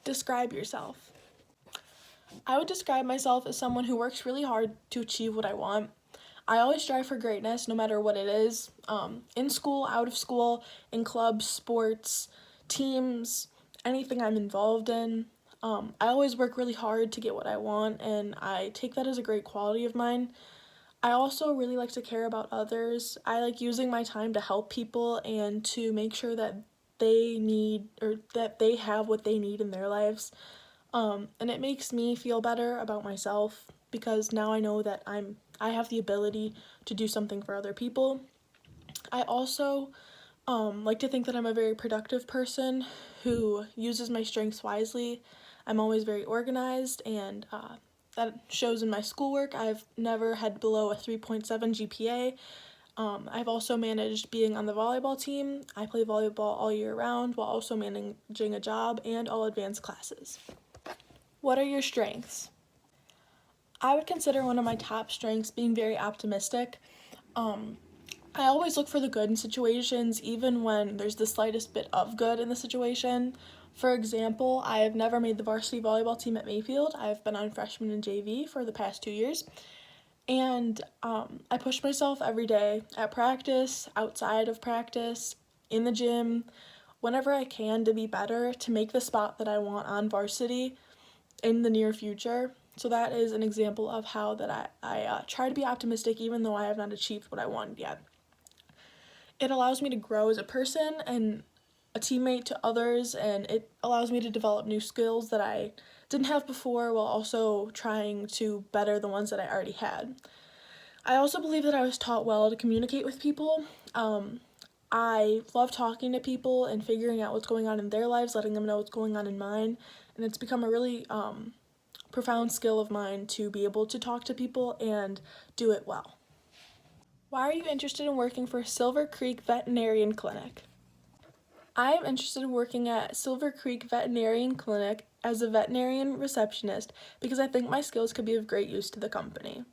Describe yourself. I would describe myself as someone who works really hard to achieve what I want. I always strive for greatness no matter what it is, in school, out of school, in clubs, sports, teams, anything I'm involved in. I always work really hard to get what I want, and I take that as a great quality of mine. I also really like to care about others. I like using my time to help people and to make sure that they need or that they have what they need in their lives. And it makes me feel better about myself because now I know that I have the ability to do something for other people. I also like to think that I'm a very productive person who uses my strengths wisely. I'm always very organized, and that shows in my schoolwork. I've never had below a 3.7 GPA. I've also managed being on the volleyball team. I play volleyball all year round while also managing a job and all advanced classes. What are your strengths? I would consider one of my top strengths being very optimistic. Um, I always look for the good in situations, even when there's the slightest bit of good in the situation. For example, I have never made the varsity volleyball team at Mayfield. I've been on freshman and JV for the past 2 years. And I push myself every day at practice, outside of practice, in the gym, whenever I can to be better, to make the spot that I want on varsity in the near future. So that is an example of how that I try to be optimistic even though I have not achieved what I wanted yet. It allows me to grow as a person and a teammate to others, and it allows me to develop new skills that I didn't have before while also trying to better the ones that I already had. I also believe that I was taught well to communicate with people. I love talking to people and figuring out what's going on in their lives, letting them know what's going on in mine, and it's become a really profound skill of mine to be able to talk to people and do it well. Why are you interested in working for Silver Creek Veterinarian Clinic? I am interested in working at Silver Creek Veterinarian Clinic as a veterinarian receptionist because I think my skills could be of great use to the company.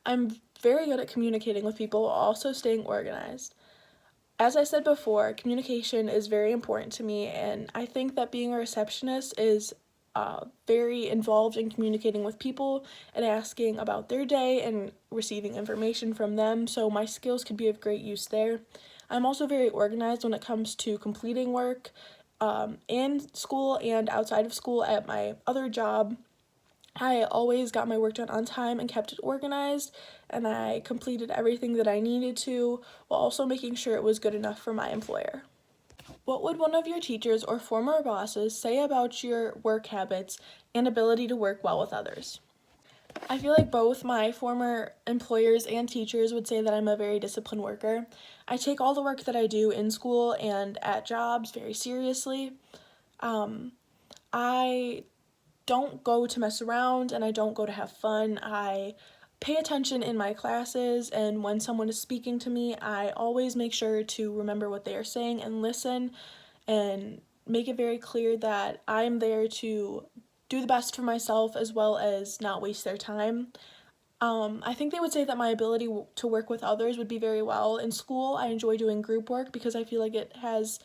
I'm very good at communicating with people while also staying organized. As I said before, communication is very important to me, and I think that being a receptionist is very involved in communicating with people and asking about their day and receiving information from them, so my skills could be of great use there. I'm also very organized when it comes to completing work in school and outside of school at my other job. I always got my work done on time and kept it organized, and I completed everything that I needed to while also making sure it was good enough for my employer. What would one of your teachers or former bosses say about your work habits and ability to work well with others? I feel like both my former employers and teachers would say that I'm a very disciplined worker. I take all the work that I do in school and at jobs very seriously. I don't go to mess around and I don't go to have fun. I pay attention in my classes, and when someone is speaking to me, I always make sure to remember what they are saying and listen and make it very clear that I'm there to do the best for myself as well as not waste their time. I think they would say that my ability to work with others would be very well. In school, I enjoy doing group work because I feel like it has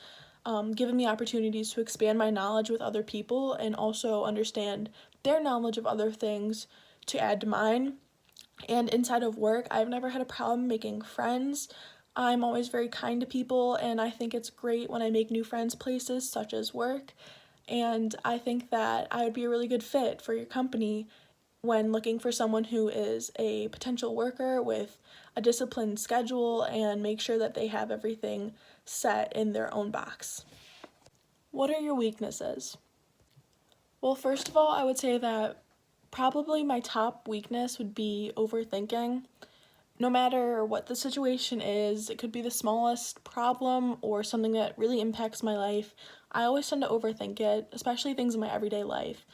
given me opportunities to expand my knowledge with other people and also understand their knowledge of other things to add to mine. And inside of work, I've never had a problem making friends. I'm always very kind to people, and I think it's great when I make new friends places such as work. And I think that I would be a really good fit for your company when looking for someone who is a potential worker with a disciplined schedule and make sure that they have everything set in their own box. What are your weaknesses? Well, first of all, I would say that probably my top weakness would be overthinking. No matter what the situation is, it could be the smallest problem or something that really impacts my life, I always tend to overthink it, especially things in my everyday life.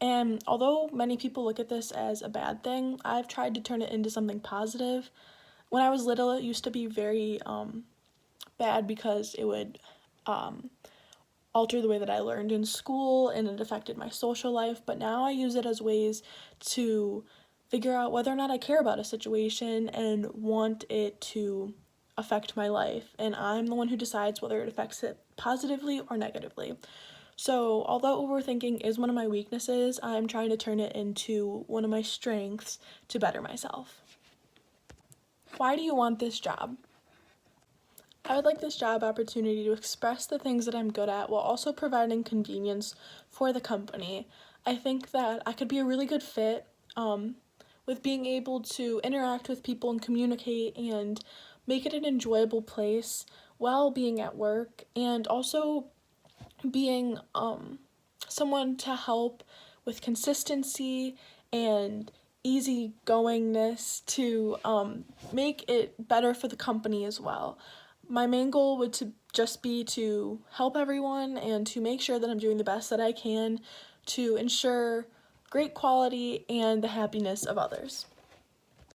And although many people look at this as a bad thing, I've tried to turn it into something positive. When I was little, it used to be very bad because it would alter the way that I learned in school and it affected my social life, but now I use it as ways to figure out whether or not I care about a situation and want it to affect my life, and I'm the one who decides whether it affects it positively or negatively. So, although overthinking is one of my weaknesses, I'm trying to turn it into one of my strengths to better myself. Why do you want this job? I would like this job opportunity to express the things that I'm good at while also providing convenience for the company. I think that I could be a really good fit with being able to interact with people and communicate and make it an enjoyable place while being at work, and also being someone to help with consistency and easygoingness to make it better for the company as well. My main goal would to just be to help everyone and to make sure that I'm doing the best that I can to ensure great quality and the happiness of others.